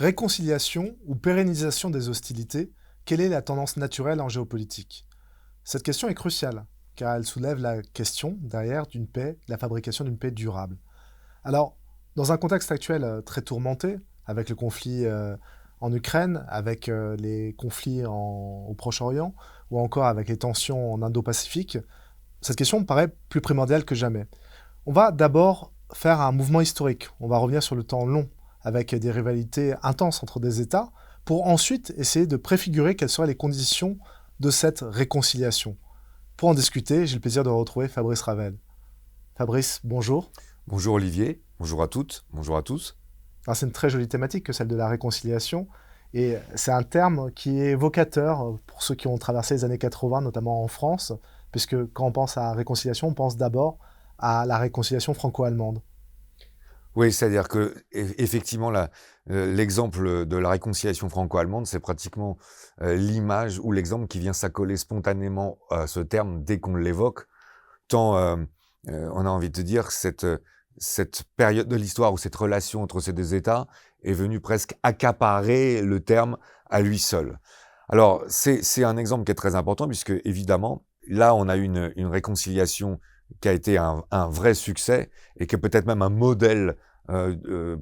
Réconciliation ou pérennisation des hostilités, quelle est la tendance naturelle en géopolitique? Cette question est cruciale, car elle soulève la question, derrière, d'une paix, de la fabrication d'une paix durable. Alors, dans un contexte actuel très tourmenté, avec le conflit en Ukraine, avec les conflits au Proche-Orient, ou encore avec les tensions en Indo-Pacifique, cette question me paraît plus primordiale que jamais. On va d'abord faire un mouvement historique. On va revenir sur le temps long, avec des rivalités intenses entre des États, pour ensuite essayer de préfigurer quelles seraient les conditions de cette réconciliation. Pour en discuter, j'ai le plaisir de retrouver Fabrice Ravel. Fabrice, bonjour. Bonjour Olivier, bonjour à toutes, bonjour à tous. Alors, c'est une très jolie thématique que celle de la réconciliation, et c'est un terme qui est évocateur pour ceux qui ont traversé les années 80, notamment en France, puisque quand on pense à réconciliation, on pense d'abord à la réconciliation franco-allemande. Oui, c'est-à-dire que effectivement, l'exemple de la réconciliation franco-allemande, c'est pratiquement l'image ou l'exemple qui vient s'accoler spontanément à ce terme dès qu'on l'évoque, tant on a envie de te dire que cette période de l'histoire ou cette relation entre ces deux États est venue presque accaparer le terme à lui seul. Alors, c'est un exemple qui est très important puisque, évidemment, là, on a eu une réconciliation qui a été un vrai succès et qui est peut-être même un modèle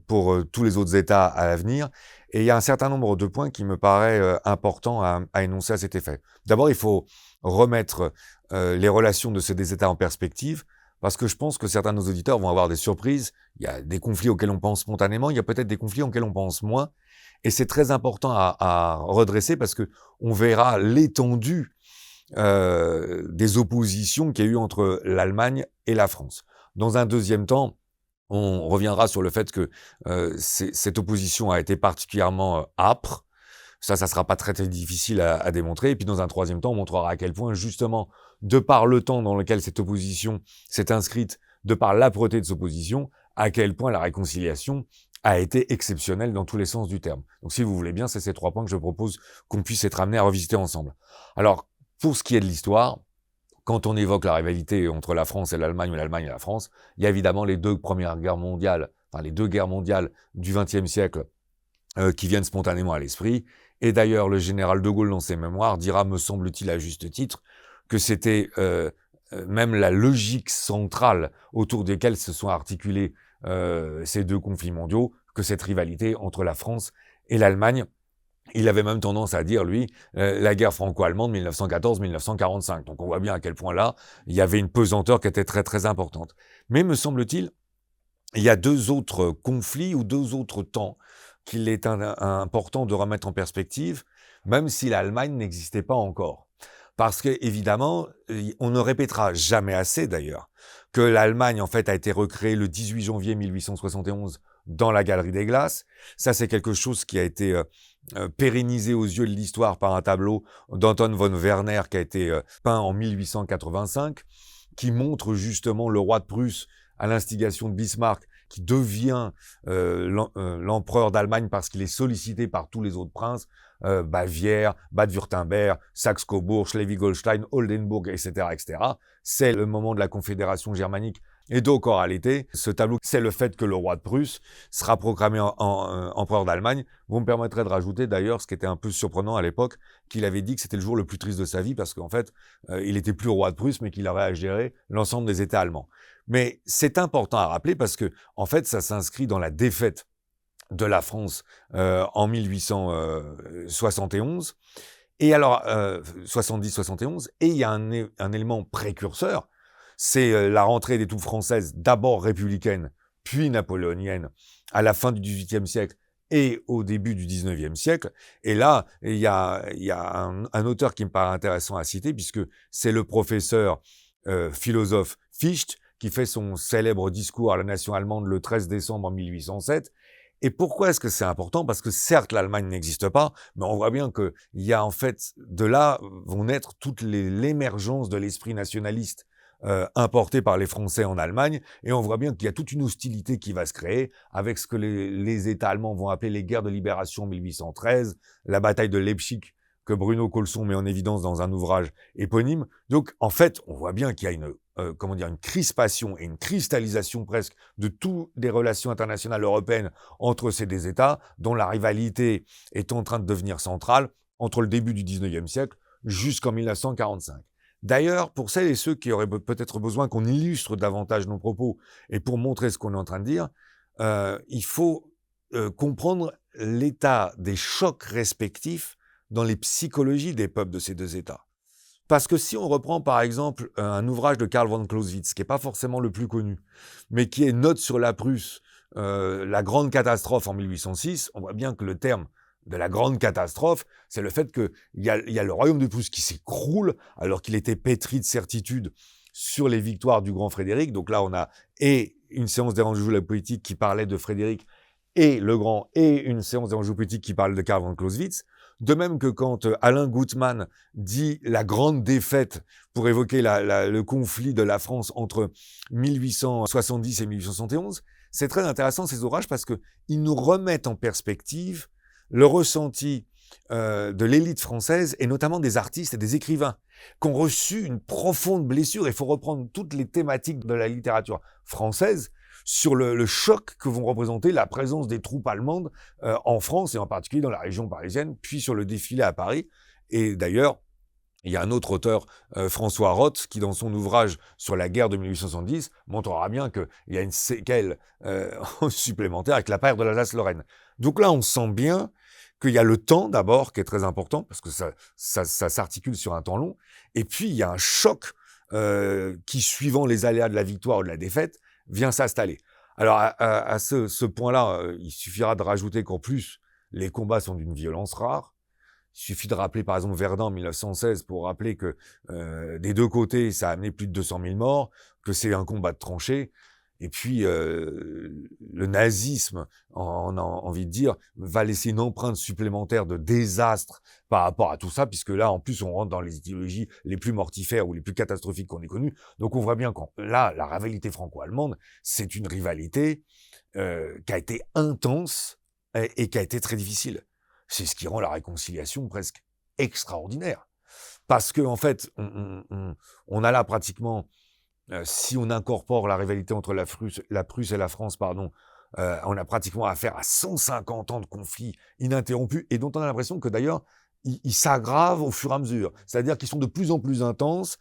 pour tous les autres États à l'avenir. Et il y a un certain nombre de points qui me paraît importants à énoncer à cet effet. D'abord, il faut remettre les relations de ces deux États en perspective, parce que je pense que certains de nos auditeurs vont avoir des surprises. Il y a des conflits auxquels on pense spontanément, il y a peut-être des conflits auxquels on pense moins. Et c'est très important à redresser parce que on verra l'étendue des oppositions qu'il y a eu entre l'Allemagne et la France. Dans un deuxième temps, on reviendra sur le fait que cette opposition a été particulièrement âpre. Ça sera pas très, très difficile à démontrer. Et puis, dans un troisième temps, on montrera à quel point, justement, de par le temps dans lequel cette opposition s'est inscrite, de par l'âpreté de cette opposition, à quel point la réconciliation a été exceptionnelle dans tous les sens du terme. Donc, si vous voulez bien, c'est ces 3 points que je propose qu'on puisse être amené à revisiter ensemble. Alors, pour ce qui est de l'histoire, quand on évoque la rivalité entre la France et l'Allemagne ou l'Allemagne et la France, il y a évidemment les deux guerres mondiales du XXe siècle qui viennent spontanément à l'esprit. Et d'ailleurs, le général de Gaulle, dans ses mémoires, dira, me semble-t-il à juste titre, que c'était même la logique centrale autour desquelles se sont articulés ces deux conflits mondiaux, que cette rivalité entre la France et l'Allemagne. Il avait même tendance à dire, lui, la guerre franco-allemande 1914-1945. Donc on voit bien à quel point là, il y avait une pesanteur qui était très très importante. Mais me semble-t-il, il y a 2 autres conflits ou 2 autres temps qu'il est important de remettre en perspective, même si l'Allemagne n'existait pas encore. Parce que évidemment, on ne répétera jamais assez d'ailleurs, que l'Allemagne en fait a été recréée le 18 janvier 1871 dans la Galerie des Glaces. Ça, c'est quelque chose qui a été pérennisé aux yeux de l'histoire par un tableau d'Anton von Werner qui a été peint en 1885, qui montre justement le roi de Prusse à l'instigation de Bismarck, qui devient l'empereur d'Allemagne parce qu'il est sollicité par tous les autres princes, Bavière, Bade-Württemberg, Saxe-Cobourg, Schleswig-Holstein, Oldenburg, etc., etc. C'est le moment de la Confédération germanique. Et donc, en réalité, ce tableau, c'est le fait que le roi de Prusse sera proclamé empereur d'Allemagne. Vous me permettrez de rajouter d'ailleurs, ce qui était un peu surprenant à l'époque, qu'il avait dit que c'était le jour le plus triste de sa vie parce qu'en fait, il était plus roi de Prusse, mais qu'il avait à gérer l'ensemble des États allemands. Mais c'est important à rappeler parce que, en fait, ça s'inscrit dans la défaite de la France en 1871. Et alors, 70-71. Et il y a un élément précurseur, c'est la rentrée des troupes françaises, d'abord républicaines, puis napoléoniennes, à la fin du XVIIIe siècle et au début du XIXe siècle. Et là, il y a un auteur qui me paraît intéressant à citer, puisque c'est le professeur philosophe Fichte, qui fait son célèbre discours à la nation allemande le 13 décembre 1807. Et pourquoi est-ce que c'est important? Parce que certes, l'Allemagne n'existe pas, mais on voit bien qu'il y a en fait, de là vont naître toute l'émergence de l'esprit nationaliste importé par les Français en Allemagne, et on voit bien qu'il y a toute une hostilité qui va se créer avec ce que les États allemands vont appeler les guerres de libération 1813, la bataille de Leipzig que Bruno Colson met en évidence dans un ouvrage éponyme. Donc, en fait, on voit bien qu'il y a une crispation et une cristallisation presque de toutes les relations internationales européennes entre ces deux États, dont la rivalité est en train de devenir centrale entre le début du 19e siècle jusqu'en 1945. D'ailleurs, pour celles et ceux qui auraient peut-être besoin qu'on illustre davantage nos propos et pour montrer ce qu'on est en train de dire, il faut comprendre l'état des chocs respectifs dans les psychologies des peuples de ces deux États. Parce que si on reprend par exemple un ouvrage de Karl von Clausewitz, qui n'est pas forcément le plus connu, mais qui est Note sur la Prusse, la grande catastrophe en 1806, on voit bien que le terme de la grande catastrophe, c'est le fait qu'il y a le royaume de Prusse qui s'écroule alors qu'il était pétri de certitude sur les victoires du grand Frédéric. Donc là, on a et une séance d'évangile la politique qui parlait de Frédéric et le Grand, et une séance d'évangile politique qui parle de Karl von Clausewitz. De même que quand Alain Gutmann dit la grande défaite pour évoquer le conflit de la France entre 1870 et 1871, c'est très intéressant ces ouvrages parce qu'ils nous remettent en perspective le ressenti de l'élite française et notamment des artistes et des écrivains qui ont reçu une profonde blessure. Il faut reprendre toutes les thématiques de la littérature française sur le choc que vont représenter la présence des troupes allemandes en France et en particulier dans la région parisienne, puis sur le défilé à Paris. Et d'ailleurs, il y a un autre auteur, François Roth, qui dans son ouvrage sur la guerre de 1870 montrera bien qu'il y a une séquelle supplémentaire avec la perte de l'Alsace-Lorraine. Donc là, on sent bien qu'il y a le temps d'abord qui est très important parce que ça s'articule sur un temps long. Et puis, il y a un choc qui, suivant les aléas de la victoire ou de la défaite, vient s'installer. Alors, à ce point-là, il suffira de rajouter qu'en plus, les combats sont d'une violence rare. Il suffit de rappeler, par exemple, Verdun en 1916 pour rappeler que des deux côtés, ça a amené plus de 200 000 morts, que c'est un combat de tranchées. Et puis, le nazisme, on a envie de dire, va laisser une empreinte supplémentaire de désastre par rapport à tout ça, puisque là, en plus, on rentre dans les idéologies les plus mortifères ou les plus catastrophiques qu'on ait connues. Donc, on voit bien que là, la rivalité franco-allemande, c'est une rivalité qui a été intense et qui a été très difficile. C'est ce qui rend la réconciliation presque extraordinaire. Parce que en fait, on a là pratiquement... si on incorpore la rivalité entre la Prusse et la France, on a pratiquement affaire à 150 ans de conflit ininterrompu et dont on a l'impression que d'ailleurs, ils s'aggravent au fur et à mesure. C'est-à-dire qu'ils sont de plus en plus intenses,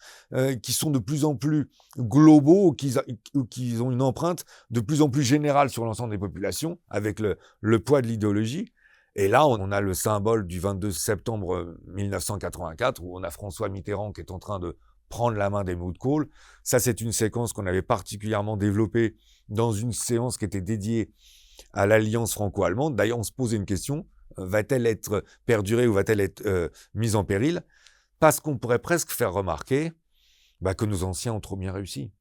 qu'ils sont de plus en plus globaux, qu'ils ont une empreinte de plus en plus générale sur l'ensemble des populations, avec le poids de l'idéologie. Et là, on a le symbole du 22 septembre 1984, où on a François Mitterrand qui est en train de prendre la main d'Helmut Kohl. Ça, c'est une séquence qu'on avait particulièrement développée dans une séance qui était dédiée à l'alliance franco-allemande. D'ailleurs, on se posait une question, va-t-elle être perdurée ou va-t-elle être mise en péril? Parce qu'on pourrait presque faire remarquer que nos anciens ont trop bien réussi.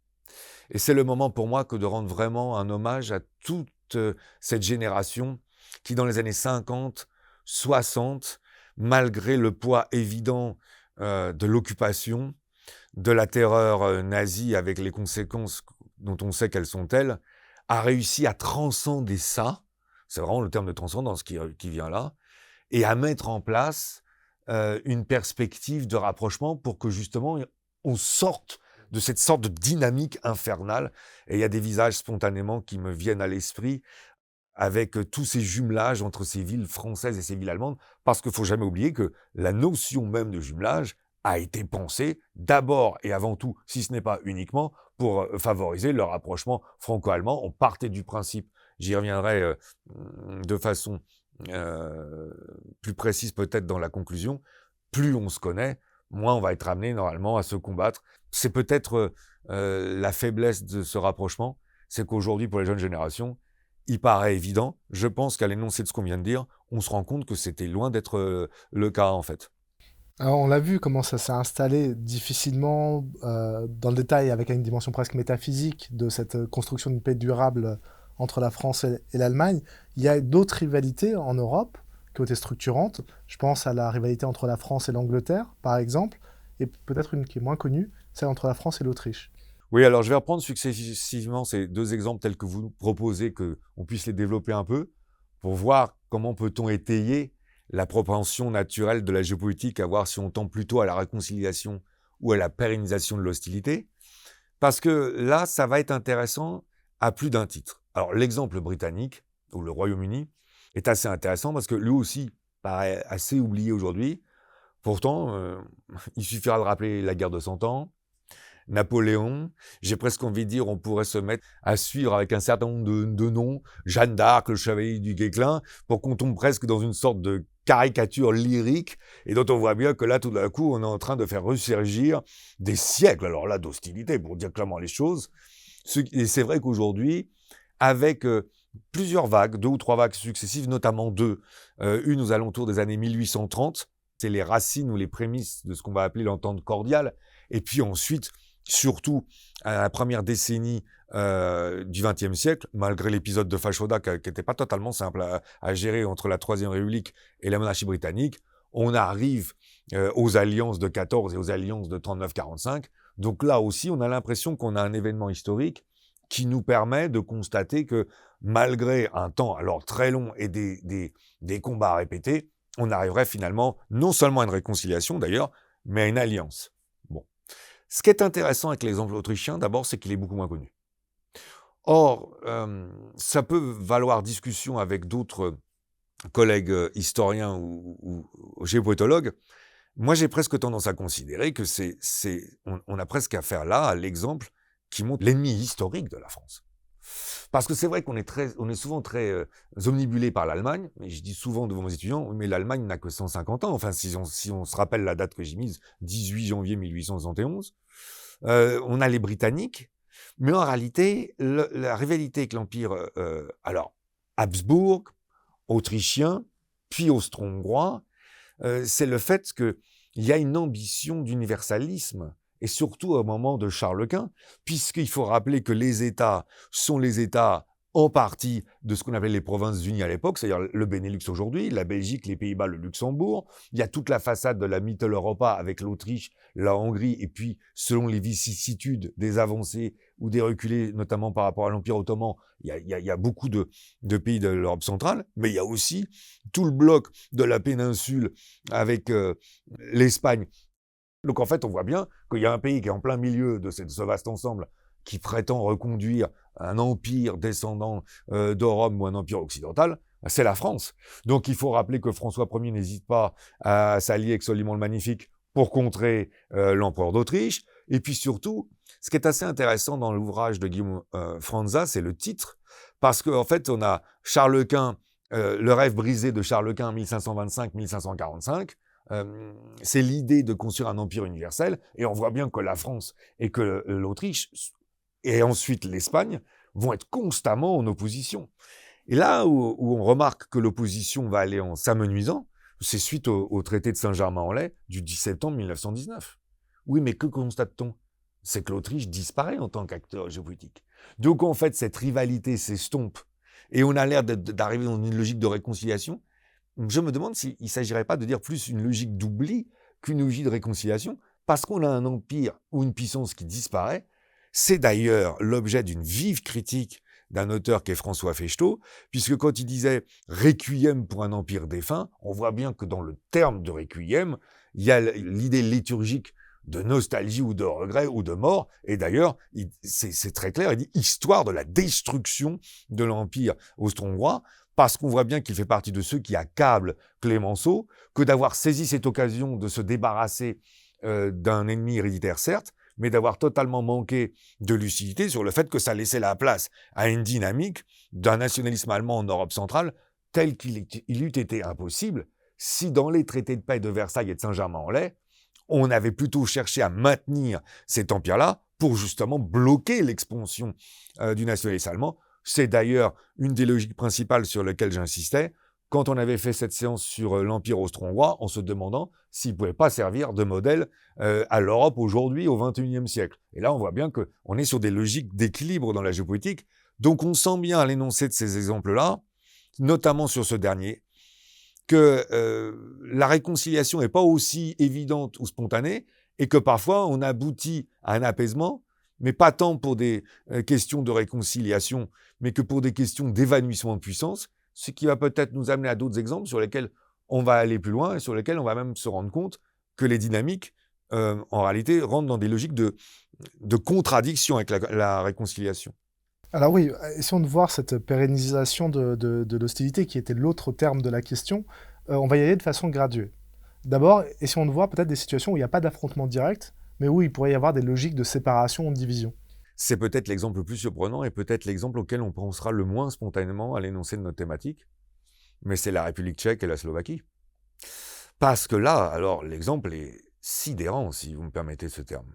Et c'est le moment pour moi que de rendre vraiment un hommage à toute cette génération qui, dans les années 50, 60, malgré le poids évident de l'occupation, de la terreur nazie avec les conséquences dont on sait quelles sont elles, a réussi à transcender ça, c'est vraiment le terme de transcendance qui vient là, et à mettre en place une perspective de rapprochement pour que justement on sorte de cette sorte de dynamique infernale. Et il y a des visages spontanément qui me viennent à l'esprit avec tous ces jumelages entre ces villes françaises et ces villes allemandes, parce qu'il ne faut jamais oublier que la notion même de jumelage a été pensée d'abord et avant tout, si ce n'est pas uniquement, pour favoriser le rapprochement franco-allemand. On partait du principe, j'y reviendrai de façon plus précise peut-être dans la conclusion, plus on se connaît, moins on va être amené normalement à se combattre. C'est peut-être la faiblesse de ce rapprochement, c'est qu'aujourd'hui pour les jeunes générations, il paraît évident, je pense qu'à l'énoncé de ce qu'on vient de dire, on se rend compte que c'était loin d'être le cas en fait. Alors, on l'a vu comment ça s'est installé difficilement dans le détail avec une dimension presque métaphysique de cette construction d'une paix durable entre la France et l'Allemagne. Il y a d'autres rivalités en Europe qui ont été structurantes. Je pense à la rivalité entre la France et l'Angleterre, par exemple, et peut-être une qui est moins connue, celle entre la France et l'Autriche. Oui, alors je vais reprendre successivement ces deux exemples tels que vous nous proposez, qu'on puisse les développer un peu, pour voir comment peut-on étayer la propension naturelle de la géopolitique à voir si on tend plutôt à la réconciliation ou à la pérennisation de l'hostilité. Parce que là, ça va être intéressant à plus d'un titre. Alors, l'exemple britannique, ou le Royaume-Uni, est assez intéressant parce que lui aussi paraît assez oublié aujourd'hui. Pourtant, il suffira de rappeler la guerre de 100 ans, Napoléon, j'ai presque envie de dire, on pourrait se mettre à suivre avec un certain nombre de noms, Jeanne d'Arc, le chevalier du Guesclin, pour qu'on tombe presque dans une sorte de caricature lyrique, et dont on voit bien que là, tout d'un coup, on est en train de faire ressurgir des siècles, alors là, d'hostilité, pour dire clairement les choses. Et c'est vrai qu'aujourd'hui, avec plusieurs vagues, 2 ou 3 vagues successives, notamment 2, une aux alentours des années 1830, c'est les racines ou les prémices de ce qu'on va appeler l'entente cordiale, et puis ensuite, surtout à la première décennie du XXe siècle, malgré l'épisode de Fashoda qui n'était pas totalement simple à gérer entre la Troisième République et la monarchie britannique, on arrive aux alliances de 14 et aux alliances de 39-45. Donc là aussi, on a l'impression qu'on a un événement historique qui nous permet de constater que malgré un temps alors très long et des combats répétés, on arriverait finalement non seulement à une réconciliation d'ailleurs, mais à une alliance. Bon. Ce qui est intéressant avec l'exemple autrichien, d'abord, c'est qu'il est beaucoup moins connu. Or, ça peut valoir discussion avec d'autres collègues historiens ou géopolitologues. Moi, j'ai presque tendance à considérer que on a presque affaire là à l'exemple qui montre l'ennemi historique de la France. Parce que c'est vrai qu'on est souvent très omnibulé par l'Allemagne, mais je dis souvent devant mes étudiants, mais l'Allemagne n'a que 150 ans. Enfin, si on se rappelle la date que j'ai mise, 18 janvier 1871, on a les Britanniques, mais en réalité, la rivalité avec l'Empire, alors Habsbourg, autrichien, puis austro-hongrois, c'est le fait qu'il y a une ambition d'universalisme, et surtout au moment de Charles Quint, puisqu'il faut rappeler que les États sont les États en partie de ce qu'on appelait les provinces unies à l'époque, c'est-à-dire le Benelux aujourd'hui, la Belgique, les Pays-Bas, le Luxembourg. Il y a toute la façade de la Mitteleuropa avec l'Autriche, la Hongrie, et puis selon les vicissitudes des avancées ou des reculés, notamment par rapport à l'Empire ottoman, il y a beaucoup de pays de l'Europe centrale, mais il y a aussi tout le bloc de la péninsule avec l'Espagne. Donc en fait, on voit bien qu'il y a un pays qui est en plein milieu de ce vaste ensemble qui prétend reconduire un empire descendant de Rome ou un empire occidental, c'est la France. Donc il faut rappeler que François Ier n'hésite pas à s'allier avec Soliman le Magnifique pour contrer l'empereur d'Autriche. Et puis surtout, ce qui est assez intéressant dans l'ouvrage de Guillaume Franza, c'est le titre, parce qu'en fait, on a Charles Quint, le rêve brisé de Charles Quint 1525-1545, c'est l'idée de construire un empire universel, et on voit bien que la France et que l'Autriche, et ensuite l'Espagne, vont être constamment en opposition. Et là où on remarque que l'opposition va aller en s'amenuisant, c'est suite au traité de Saint-Germain-en-Laye du 10 septembre 1919. Oui, mais que constate-t-on? C'est que l'Autriche disparaît en tant qu'acteur géopolitique. Donc en fait, cette rivalité s'estompe, et on a l'air d'arriver dans une logique de réconciliation. Je me demande s'il ne s'agirait pas de dire plus une logique d'oubli qu'une logique de réconciliation, parce qu'on a un empire ou une puissance qui disparaît. C'est d'ailleurs l'objet d'une vive critique d'un auteur qui est François Fechtot, puisque quand il disait « requiem pour un empire défunt », on voit bien que dans le terme de requiem, il y a l'idée liturgique de nostalgie ou de regret ou de mort, et d'ailleurs, c'est très clair, il dit « histoire de la destruction de l'empire austro-hongrois », parce qu'on voit bien qu'il fait partie de ceux qui accablent Clémenceau, que d'avoir saisi cette occasion de se débarrasser d'un ennemi héréditaire, certes, mais d'avoir totalement manqué de lucidité sur le fait que ça laissait la place à une dynamique d'un nationalisme allemand en Europe centrale tel qu'il eût été impossible si dans les traités de paix de Versailles et de Saint-Germain-en-Laye, on avait plutôt cherché à maintenir cet empire-là pour justement bloquer l'expansion du nationalisme allemand. C'est d'ailleurs une des logiques principales sur lesquelles j'insistais quand on avait fait cette séance sur l'Empire austro-hongrois, en se demandant s'il ne pouvait pas servir de modèle à l'Europe aujourd'hui, au XXIe siècle. Et là, on voit bien qu'on est sur des logiques d'équilibre dans la géopolitique. Donc, on sent bien à l'énoncé de ces exemples-là, notamment sur ce dernier, que la réconciliation n'est pas aussi évidente ou spontanée, et que parfois, on aboutit à un apaisement, mais pas tant pour des questions de réconciliation, mais que pour des questions d'évanouissement de puissance, ce qui va peut-être nous amener à d'autres exemples sur lesquels on va aller plus loin et sur lesquels on va même se rendre compte que les dynamiques, en réalité, rentrent dans des logiques de contradiction avec la réconciliation. Alors oui, essayons de voir cette pérennisation de l'hostilité qui était l'autre terme de la question. On va y aller de façon graduée. D'abord, essayons de voir peut-être des situations où il n'y a pas d'affrontement direct, mais où il pourrait y avoir des logiques de séparation ou de division. C'est peut-être l'exemple le plus surprenant et peut-être l'exemple auquel on pensera le moins spontanément à l'énoncé de notre thématique, mais c'est la République tchèque et la Slovaquie. Parce que là, alors, l'exemple est sidérant, si vous me permettez ce terme.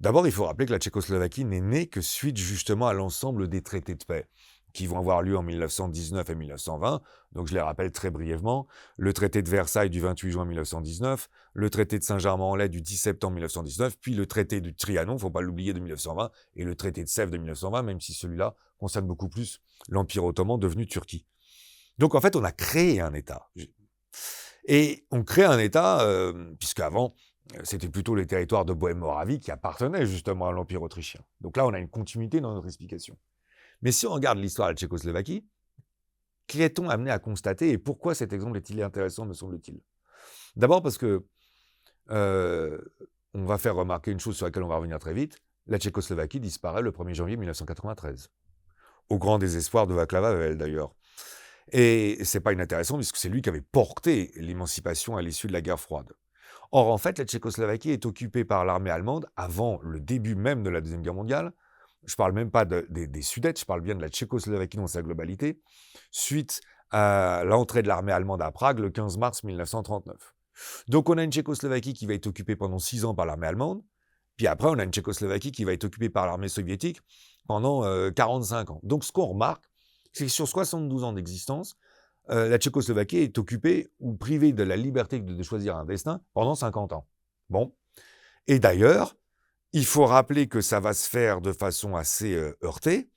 D'abord, il faut rappeler que la Tchécoslovaquie n'est née que suite justement à l'ensemble des traités de paix qui vont avoir lieu en 1919 et 1920. Donc je les rappelle très brièvement. Le traité de Versailles du 28 juin 1919, le traité de Saint-Germain-en-Laye du 10 septembre 1919, puis le traité du Trianon, faut pas l'oublier, de 1920, et le traité de Sèvres de 1920, même si celui-là concerne beaucoup plus l'Empire ottoman devenu Turquie. Donc en fait, on a créé un État. Et on crée un État, puisqu'avant, c'était plutôt les territoires de Bohême-Moravie qui appartenaient justement à l'Empire autrichien. Donc là, on a une continuité dans notre explication. Mais si on regarde l'histoire de la Tchécoslovaquie, qu'est-on amené à constater et pourquoi cet exemple est-il intéressant, me semble-t-il? D'abord parce que, on va faire remarquer une chose sur laquelle on va revenir très vite, la Tchécoslovaquie disparaît le 1er janvier 1993. Au grand désespoir de Václav Havel, d'ailleurs. Et c'est pas inintéressant puisque c'est lui qui avait porté l'émancipation à l'issue de la guerre froide. Or, en fait, la Tchécoslovaquie est occupée par l'armée allemande avant le début même de la Deuxième Guerre mondiale. Je parle même pas des Sudètes, je parle bien de la Tchécoslovaquie dans sa globalité, suite à l'entrée de l'armée allemande à Prague le 15 mars 1939. Donc on a une Tchécoslovaquie qui va être occupée pendant 6 ans par l'armée allemande, puis après on a une Tchécoslovaquie qui va être occupée par l'armée soviétique pendant 45 ans. Donc ce qu'on remarque, c'est que sur 72 ans d'existence, la Tchécoslovaquie est occupée ou privée de la liberté de choisir un destin pendant 50 ans. Bon. Et d'ailleurs, il faut rappeler que ça va se faire de façon assez heurtée,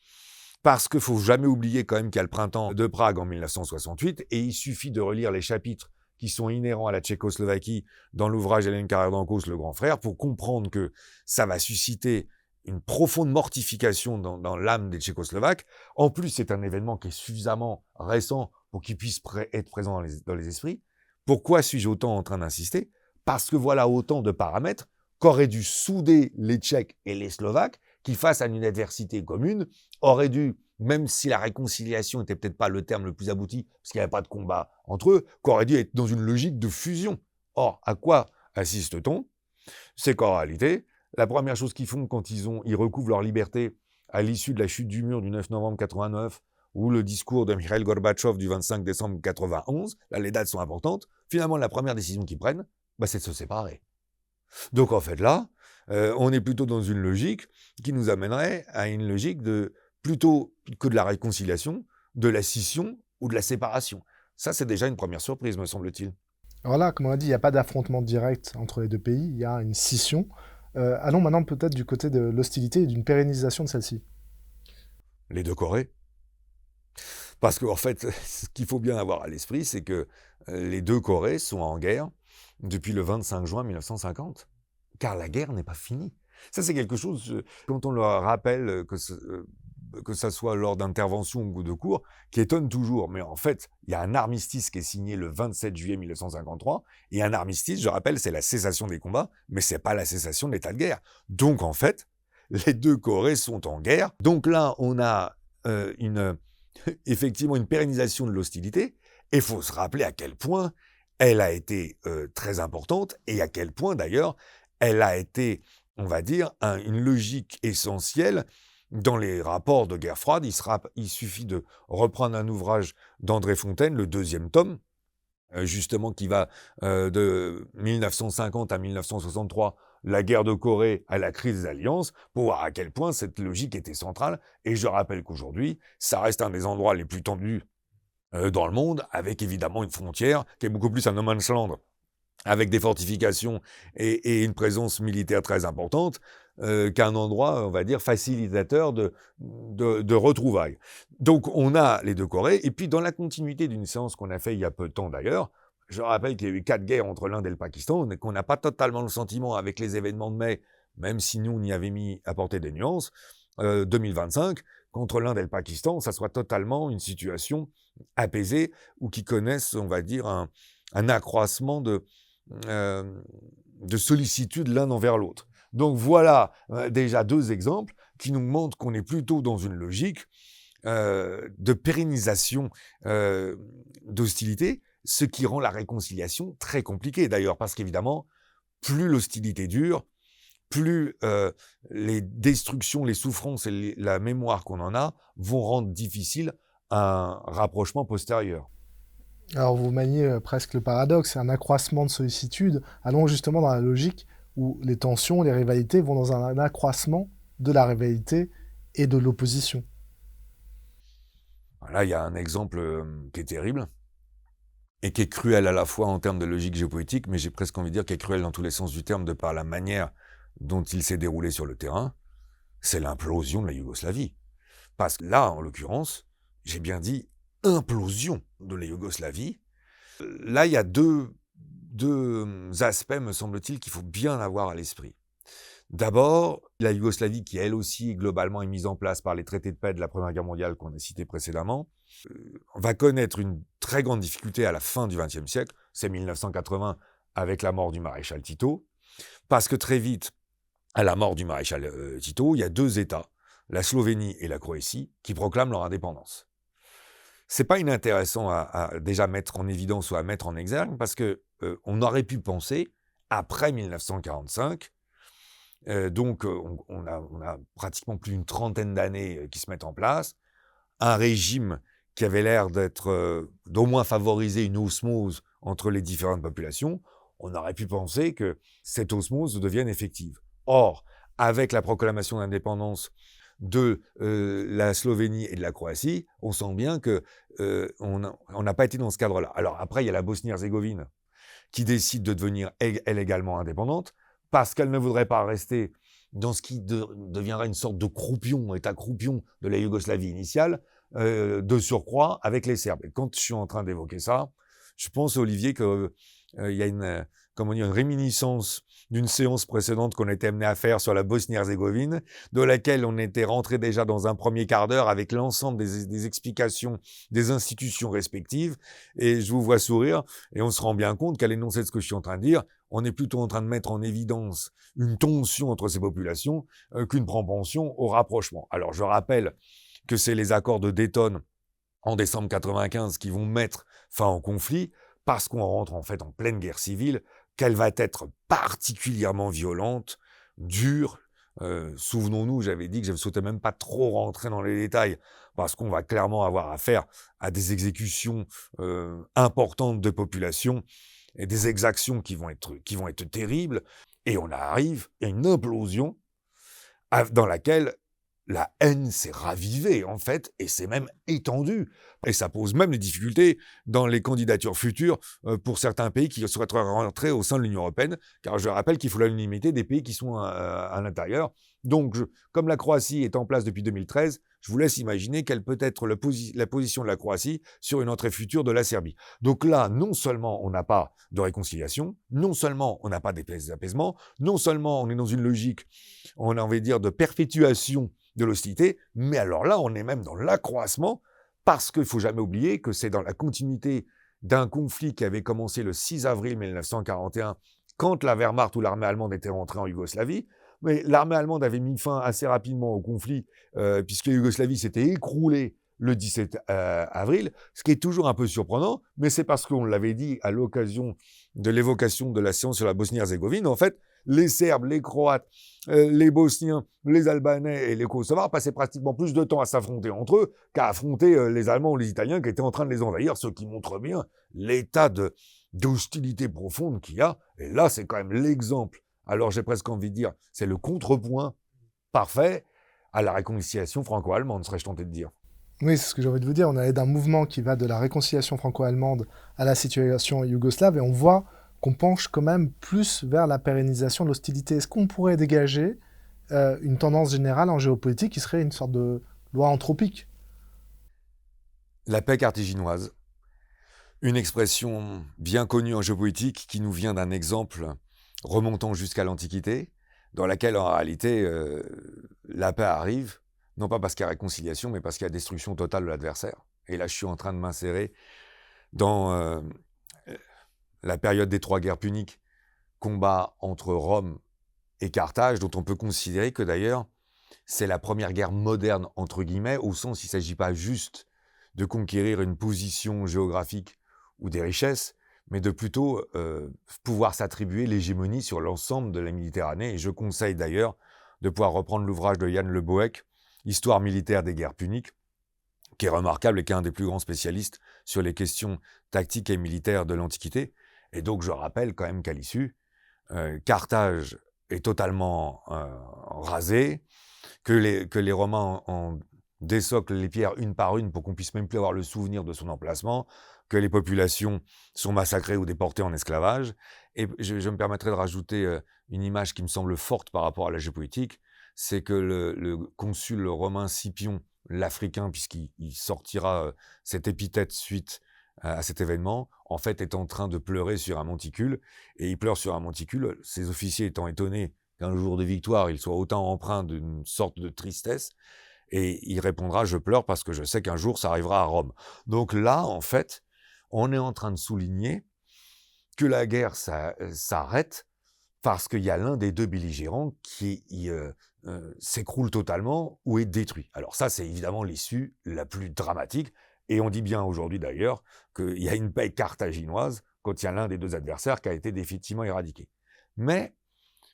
parce qu'il ne faut jamais oublier quand même qu'il y a le printemps de Prague en 1968, et il suffit de relire les chapitres qui sont inhérents à la Tchécoslovaquie dans l'ouvrage d'Hélène Carrère d'Ancos, Le Grand Frère, pour comprendre que ça va susciter une profonde mortification dans l'âme des Tchécoslovaques. En plus, c'est un événement qui est suffisamment récent pour qu'il puisse être présent dans les esprits. Pourquoi suis-je autant en train d'insister? Parce que voilà autant de paramètres qu'auraient dû souder les Tchèques et les Slovaques, qui, face à une adversité commune, auraient dû, même si la réconciliation n'était peut-être pas le terme le plus abouti, parce qu'il n'y avait pas de combat entre eux, qu'auraient dû être dans une logique de fusion. Or, à quoi assiste-t-on? C'est qu'en réalité, la première chose qu'ils font quand ils recouvrent leur liberté à l'issue de la chute du mur du 9 novembre 89 ou le discours de Mikhail Gorbatchev du 25 décembre 91, là les dates sont importantes, finalement la première décision qu'ils prennent, c'est de se séparer. Donc en fait là, on est plutôt dans une logique qui nous amènerait à une logique plutôt que de la réconciliation, de la scission ou de la séparation. Ça c'est déjà une première surprise, me semble-t-il. Alors là, comme on a dit, il n'y a pas d'affrontement direct entre les deux pays, il y a une scission. Allons maintenant peut-être du côté de l'hostilité et d'une pérennisation de celle-ci. Les deux Corées. Parce qu'en fait, ce qu'il faut bien avoir à l'esprit, c'est que les deux Corées sont en guerre depuis le 25 juin 1950. Car la guerre n'est pas finie. Ça, c'est quelque chose, quand on leur rappelle que ça soit lors d'interventions ou de cours, qui étonne toujours. Mais en fait, il y a un armistice qui est signé le 27 juillet 1953. Et un armistice, je rappelle, c'est la cessation des combats, mais c'est pas la cessation de l'état de guerre. Donc, en fait, les deux Corées sont en guerre. Donc là, on a effectivement une pérennisation de l'hostilité. Et il faut se rappeler à quel point elle a été très importante et à quel point, d'ailleurs, elle a été, on va dire, une logique essentielle dans les rapports de guerre froide. Il suffit de reprendre un ouvrage d'André Fontaine, le 2e tome, justement qui va de 1950 à 1963, la guerre de Corée à la crise des alliances, pour voir à quel point cette logique était centrale. Et je rappelle qu'aujourd'hui, ça reste un des endroits les plus tendus dans le monde, avec évidemment une frontière qui est beaucoup plus un no man's land, avec des fortifications et une présence militaire très importante, qu'un endroit, on va dire, facilitateur de retrouvailles. Donc on a les deux Corées, et puis dans la continuité d'une séance qu'on a fait il y a peu de temps d'ailleurs, je rappelle qu'il y a eu 4 guerres entre l'Inde et le Pakistan, et qu'on n'a pas totalement le sentiment avec les événements de mai, même si nous on y avait apporté des nuances, 2025, qu'entre l'Inde et le Pakistan, ça soit totalement une situation apaisée, ou qui connaissent, on va dire, un accroissement de sollicitude l'un envers l'autre. Donc voilà déjà 2 exemples qui nous montrent qu'on est plutôt dans une logique de pérennisation d'hostilité, ce qui rend la réconciliation très compliquée d'ailleurs, parce qu'évidemment, plus l'hostilité dure, plus les destructions, les souffrances et la mémoire qu'on en a vont rendre difficile un rapprochement postérieur. Alors vous maniez presque le paradoxe, c'est un accroissement de sollicitude, allons justement dans la logique où les tensions, les rivalités vont dans un accroissement de la rivalité et de l'opposition. Là, il y a un exemple qui est terrible et qui est cruel à la fois en termes de logique géopolitique, mais j'ai presque envie de dire qu'il est cruel dans tous les sens du terme de par la manière dont il s'est déroulé sur le terrain, c'est l'implosion de la Yougoslavie. Parce que là, en l'occurrence, j'ai bien dit implosion de la Yougoslavie. Là, il y a deux aspects, me semble-t-il, qu'il faut bien avoir à l'esprit. D'abord, la Yougoslavie, qui elle aussi globalement est mise en place par les traités de paix de la Première Guerre mondiale qu'on a cités précédemment, va connaître une très grande difficulté à la fin du XXe siècle, c'est 1980 avec la mort du maréchal Tito, parce que très vite, à la mort du maréchal Tito, il y a 2 États, la Slovénie et la Croatie, qui proclament leur indépendance. C'est pas inintéressant à déjà mettre en évidence ou à mettre en exergue, parce que on aurait pu penser, après 1945, donc on a pratiquement plus d'une trentaine d'années qui se mettent en place, un régime qui avait l'air d'être, d'au moins favoriser une osmose entre les différentes populations, on aurait pu penser que cette osmose devienne effective. Or, avec la proclamation d'indépendance de la Slovénie et de la Croatie, on sent bien que on n'a pas été dans ce cadre-là. Alors après, il y a la Bosnie-Herzégovine qui décide de devenir elle également indépendante parce qu'elle ne voudrait pas rester dans ce qui deviendrait une sorte de croupion, état croupion de la Yougoslavie initiale, de surcroît avec les Serbes. Et quand je suis en train d'évoquer ça, je pense, Olivier, qu'il y a une réminiscence d'une séance précédente qu'on était amené à faire sur la Bosnie-Herzégovine, de laquelle on était rentré déjà dans un premier quart d'heure avec l'ensemble des explications des institutions respectives. Et je vous vois sourire, et on se rend bien compte qu'à l'énoncé de ce que je suis en train de dire, on est plutôt en train de mettre en évidence une tension entre ces populations qu'une propension au rapprochement. Alors je rappelle que c'est les accords de Dayton en décembre 95 qui vont mettre fin au conflit, parce qu'on rentre en fait en pleine guerre civile, qu'elle va être particulièrement violente, dure. Souvenons-nous, j'avais dit que je ne souhaitais même pas trop rentrer dans les détails, parce qu'on va clairement avoir affaire à des exécutions importantes de population, et des exactions qui vont être terribles, et on arrive à une implosion dans laquelle la haine s'est ravivée, en fait, et s'est même étendue. Et ça pose même des difficultés dans les candidatures futures pour certains pays qui souhaiteraient rentrer au sein de l'Union européenne, car je rappelle qu'il faut l'unanimité des pays qui sont à l'intérieur. Donc, comme la Croatie est en place depuis 2013, je vous laisse imaginer quelle peut être la position de la Croatie sur une entrée future de la Serbie. Donc là, non seulement on n'a pas de réconciliation, non seulement on n'a pas d'apaisement, non seulement on est dans une logique, on a envie de dire, de perpétuation de l'hostilité, mais alors là, on est même dans l'accroissement, parce qu'il ne faut jamais oublier que c'est dans la continuité d'un conflit qui avait commencé le 6 avril 1941, quand la Wehrmacht ou l'armée allemande était rentrée en Yougoslavie. Mais l'armée allemande avait mis fin assez rapidement au conflit, puisque la Yougoslavie s'était écroulée le 17 avril, ce qui est toujours un peu surprenant, mais c'est parce qu'on l'avait dit à l'occasion de l'évocation de la séance sur la Bosnie-Herzégovine, en fait, les Serbes, les Croates, les Bosniens, les Albanais et les Kosovars passaient pratiquement plus de temps à s'affronter entre eux qu'à affronter les Allemands ou les Italiens qui étaient en train de les envahir, ce qui montre bien l'état d'hostilité profonde qu'il y a. Et là, c'est quand même l'exemple. Alors j'ai presque envie de dire, c'est le contrepoint parfait à la réconciliation franco-allemande, serais-je tenté de dire. Oui, c'est ce que j'ai envie de vous dire. On allait d'un mouvement qui va de la réconciliation franco-allemande à la situation yougoslave, et on voit qu'on penche quand même plus vers la pérennisation de l'hostilité. Est-ce qu'on pourrait dégager une tendance générale en géopolitique qui serait une sorte de loi anthropique? La paix carthaginoise, une expression bien connue en géopolitique qui nous vient d'un exemple remontant jusqu'à l'Antiquité, dans laquelle en réalité la paix arrive, non pas parce qu'il y a réconciliation, mais parce qu'il y a destruction totale de l'adversaire. Et là, je suis en train de m'insérer dans la période des 3 guerres puniques, combat entre Rome et Carthage, dont on peut considérer que d'ailleurs, c'est la première guerre moderne, entre guillemets, au sens il ne s'agit pas juste de conquérir une position géographique ou des richesses, mais de plutôt pouvoir s'attribuer l'hégémonie sur l'ensemble de la Méditerranée. Et je conseille d'ailleurs de pouvoir reprendre l'ouvrage de Jan Le Boeck, Histoire militaire des guerres puniques, qui est remarquable et qui est un des plus grands spécialistes sur les questions tactiques et militaires de l'Antiquité. Et donc je rappelle quand même qu'à l'issue, Carthage est totalement rasé, que les Romains en désoclent les pierres une par une pour qu'on puisse même plus avoir le souvenir de son emplacement, que les populations sont massacrées ou déportées en esclavage. Et je me permettrai de rajouter une image qui me semble forte par rapport à la géopolitique, c'est que le consul romain Scipion, l'Africain, puisqu'il sortira cette épithète suite à cet événement, en fait est en train de pleurer sur un monticule, et il pleure sur un monticule, ses officiers étant étonnés qu'un jour de victoire, il soit autant empreint d'une sorte de tristesse, et il répondra « Je pleure parce que je sais qu'un jour ça arrivera à Rome ». Donc là, en fait, on est en train de souligner que la guerre s'arrête parce qu'il y a l'un des deux belligérants qui s'écroule totalement ou est détruit. Alors ça, c'est évidemment l'issue la plus dramatique, et on dit bien aujourd'hui d'ailleurs qu'il y a une paix carthaginoise quand il y a l'un des deux adversaires qui a été définitivement éradiqué. Mais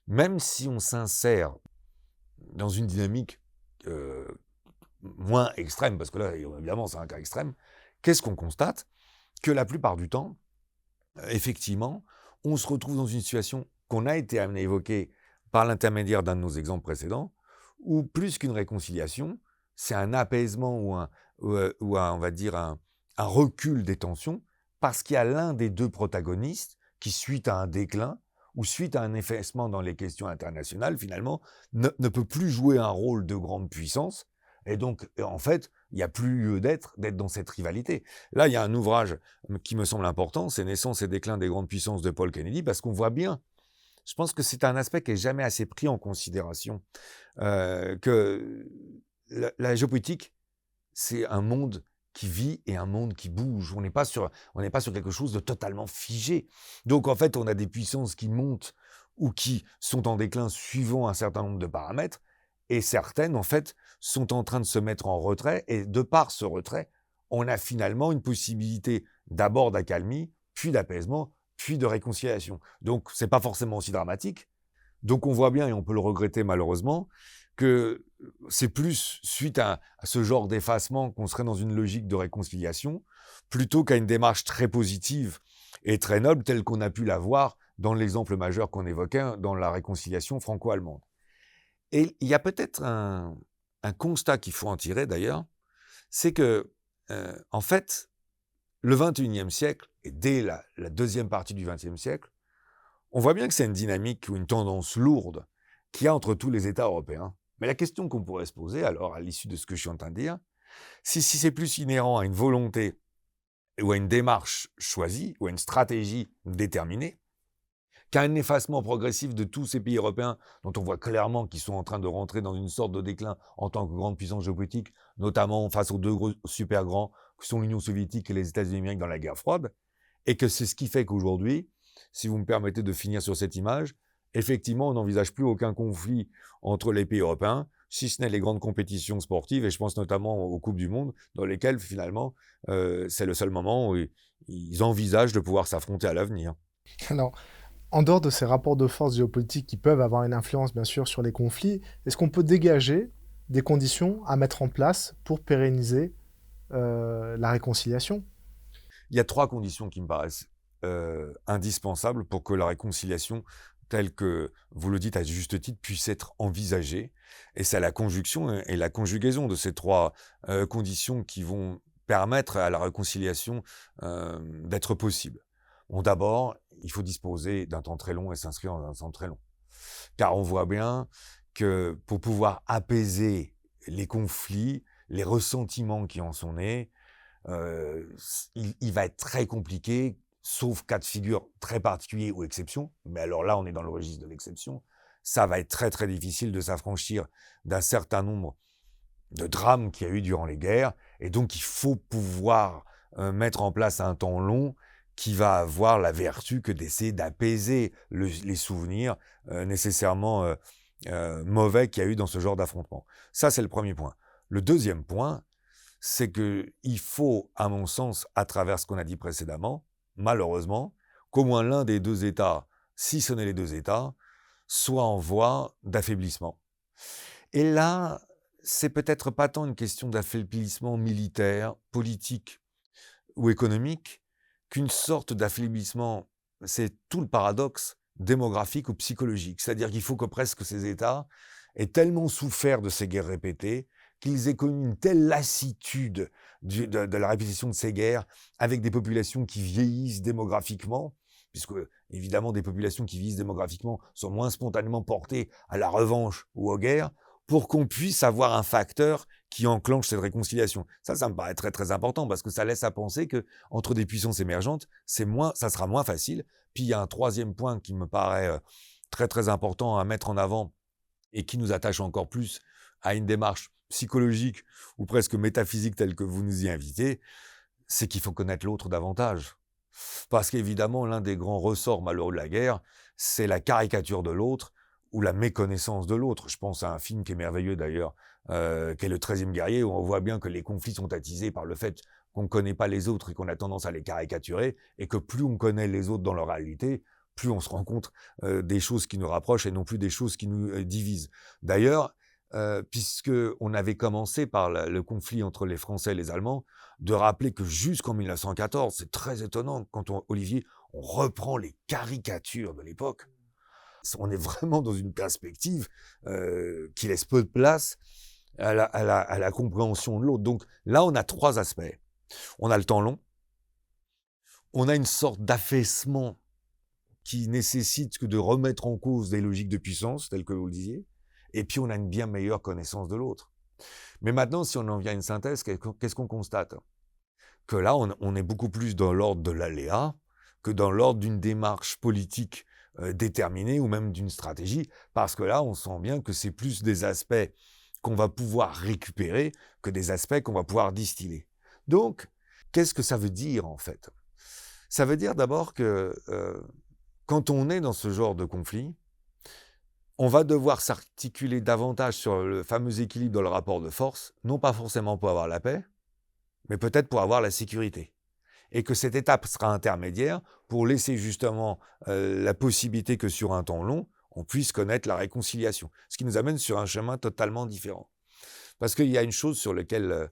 même si on s'insère dans une dynamique moins extrême, parce que là, évidemment, c'est un cas extrême, qu'est-ce qu'on constate? Que la plupart du temps, effectivement, on se retrouve dans une situation qu'on a été amené à évoquer par l'intermédiaire d'un de nos exemples précédents, où plus qu'une réconciliation, c'est un apaisement ou on va dire un recul des tensions, parce qu'il y a l'un des deux protagonistes qui, suite à un déclin ou suite à un effacement dans les questions internationales, finalement, ne peut plus jouer un rôle de grande puissance. Et donc, en fait, il n'y a plus lieu d'être dans cette rivalité. Là, il y a un ouvrage qui me semble important, c'est Naissance et déclin des grandes puissances de Paul Kennedy, parce qu'on voit bien, je pense que c'est un aspect qui n'est jamais assez pris en considération, que la géopolitique, c'est un monde qui vit et un monde qui bouge. On n'est pas sur quelque chose de totalement figé. Donc, en fait, on a des puissances qui montent ou qui sont en déclin suivant un certain nombre de paramètres, et certaines, en fait, sont en train de se mettre en retrait, et de par ce retrait, on a finalement une possibilité d'abord d'accalmie, puis d'apaisement, puis de réconciliation. Donc, c'est pas forcément aussi dramatique. Donc, on voit bien, et on peut le regretter malheureusement, que c'est plus suite à ce genre d'effacement qu'on serait dans une logique de réconciliation, plutôt qu'à une démarche très positive et très noble, telle qu'on a pu la voir dans l'exemple majeur qu'on évoquait dans la réconciliation franco-allemande. Et il y a peut-être un constat qu'il faut en tirer d'ailleurs, c'est que, en fait, le XXIe siècle, et dès la deuxième partie du XXe siècle, on voit bien que c'est une dynamique ou une tendance lourde qu'il y a entre tous les États européens. Mais la question qu'on pourrait se poser, alors, à l'issue de ce que je suis en train de dire, si c'est plus inhérent à une volonté ou à une démarche choisie, ou à une stratégie déterminée, qu'à un effacement progressif de tous ces pays européens dont on voit clairement qu'ils sont en train de rentrer dans une sorte de déclin en tant que grande puissance géopolitique, notamment face aux deux gros super grands qui sont l'Union soviétique et les États-Unis d'Amérique dans la guerre froide, et que c'est ce qui fait qu'aujourd'hui, si vous me permettez de finir sur cette image, effectivement, on n'envisage plus aucun conflit entre les pays européens, si ce n'est les grandes compétitions sportives, et je pense notamment aux Coupes du Monde, dans lesquelles, finalement, c'est le seul moment où ils envisagent de pouvoir s'affronter à l'avenir. Alors, en dehors de ces rapports de force géopolitiques qui peuvent avoir une influence, bien sûr, sur les conflits, est-ce qu'on peut dégager des conditions à mettre en place pour pérenniser la réconciliation? Il y a 3 conditions qui me paraissent indispensables pour que la réconciliation, telle que vous le dites à juste titre, puisse être envisagée. Et c'est la conjonction et la conjugaison de ces 3 conditions qui vont permettre à la réconciliation d'être possible. Bon, d'abord, il faut disposer d'un temps très long et s'inscrire dans un temps très long. Car on voit bien que pour pouvoir apaiser les conflits, les ressentiments qui en sont nés, il va être très compliqué, sauf cas de figure très particulier ou exception, mais alors là on est dans le registre de l'exception, ça va être très très difficile de s'affranchir d'un certain nombre de drames qu'il y a eu durant les guerres, et donc il faut pouvoir mettre en place un temps long qui va avoir la vertu que d'essayer d'apaiser les souvenirs nécessairement mauvais qu'il y a eu dans ce genre d'affrontement. Ça, c'est le premier point. Le deuxième point, c'est qu'il faut, à mon sens, à travers ce qu'on a dit précédemment, malheureusement, qu'au moins l'un des deux États, si ce n'est les deux États, soit en voie d'affaiblissement. Et là, c'est peut-être pas tant une question d'affaiblissement militaire, politique ou économique, qu'une sorte d'affaiblissement, c'est tout le paradoxe, démographique ou psychologique. C'est-à-dire qu'il faut que presque ces États aient tellement souffert de ces guerres répétées, qu'ils aient connu une telle lassitude de la répétition de ces guerres, avec des populations qui vieillissent démographiquement, puisque évidemment des populations qui vieillissent démographiquement sont moins spontanément portées à la revanche ou aux guerres, pour qu'on puisse avoir un facteur qui enclenche cette réconciliation. Ça me paraît très très important, parce que ça laisse à penser que entre des puissances émergentes, ça sera moins facile. Puis il y a un troisième point qui me paraît très très important à mettre en avant, et qui nous attache encore plus à une démarche psychologique ou presque métaphysique telle que vous nous y invitez, c'est qu'il faut connaître l'autre davantage. Parce qu'évidemment, l'un des grands ressorts malheureux de la guerre, c'est la caricature de l'autre ou la méconnaissance de l'autre. Je pense à un film qui est merveilleux d'ailleurs, qui est Le 13e guerrier, où on voit bien que les conflits sont attisés par le fait qu'on ne connaît pas les autres et qu'on a tendance à les caricaturer, et que plus on connaît les autres dans leur réalité, plus on se rend compte des choses qui nous rapprochent et non plus des choses qui nous divisent. D'ailleurs, puisqu'on avait commencé par le conflit entre les Français et les Allemands, de rappeler que jusqu'en 1914, c'est très étonnant quand Olivier, on reprend les caricatures de l'époque. On est vraiment dans une perspective qui laisse peu de place à la compréhension de l'autre. Donc là, on a trois aspects. On a le temps long, on a une sorte d'affaissement qui nécessite que de remettre en cause des logiques de puissance, telles que vous le disiez, et puis on a une bien meilleure connaissance de l'autre. Mais maintenant, si on en vient à une synthèse, qu'est-ce qu'on constate? Que là, on est beaucoup plus dans l'ordre de l'aléa que dans l'ordre d'une démarche politique déterminée ou même d'une stratégie, parce que là, on sent bien que c'est plus des aspects qu'on va pouvoir récupérer que des aspects qu'on va pouvoir distiller. Donc, qu'est-ce que ça veut dire en fait? Ça veut dire d'abord que quand on est dans ce genre de conflit, on va devoir s'articuler davantage sur le fameux équilibre dans le rapport de force, non pas forcément pour avoir la paix, mais peut-être pour avoir la sécurité. Et que cette étape sera intermédiaire pour laisser justement la possibilité que sur un temps long, on puisse connaître la réconciliation. Ce qui nous amène sur un chemin totalement différent. Parce qu'il y a une chose sur laquelle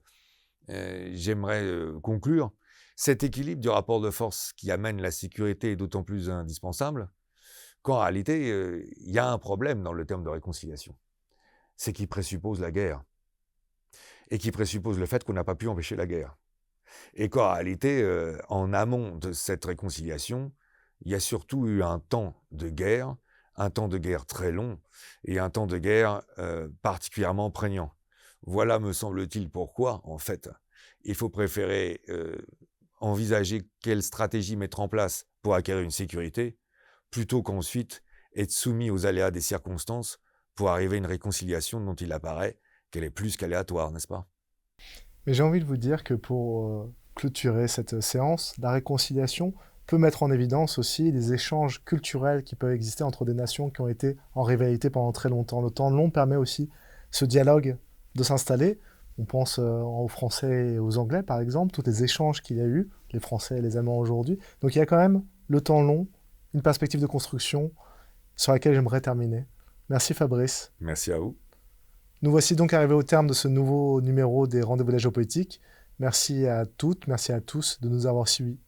j'aimerais conclure. Cet équilibre du rapport de force qui amène la sécurité est d'autant plus indispensable qu'en réalité, il y a un problème dans le terme de réconciliation. C'est qu'il présuppose la guerre. Et qui présuppose le fait qu'on n'a pas pu empêcher la guerre. Et qu'en réalité, en amont de cette réconciliation, il y a surtout eu un temps de guerre très long, et un temps de guerre particulièrement prégnant. Voilà, me semble-t-il, pourquoi, en fait, il faut préférer envisager quelle stratégie mettre en place pour acquérir une sécurité, plutôt qu'ensuite être soumis aux aléas des circonstances pour arriver à une réconciliation dont il apparaît qu'elle est plus qu'aléatoire, n'est-ce pas? Mais j'ai envie de vous dire que pour clôturer cette séance, la réconciliation peut mettre en évidence aussi les échanges culturels qui peuvent exister entre des nations qui ont été en rivalité pendant très longtemps. Le temps long permet aussi ce dialogue de s'installer. On pense aux Français et aux Anglais, par exemple, tous les échanges qu'il y a eu, les Français et les Allemands aujourd'hui. Donc il y a quand même le temps long, une perspective de construction sur laquelle j'aimerais terminer. Merci Fabrice. Merci à vous. Nous voici donc arrivés au terme de ce nouveau numéro des Rendez-vous de la géopolitique. Merci à toutes, merci à tous de nous avoir suivis.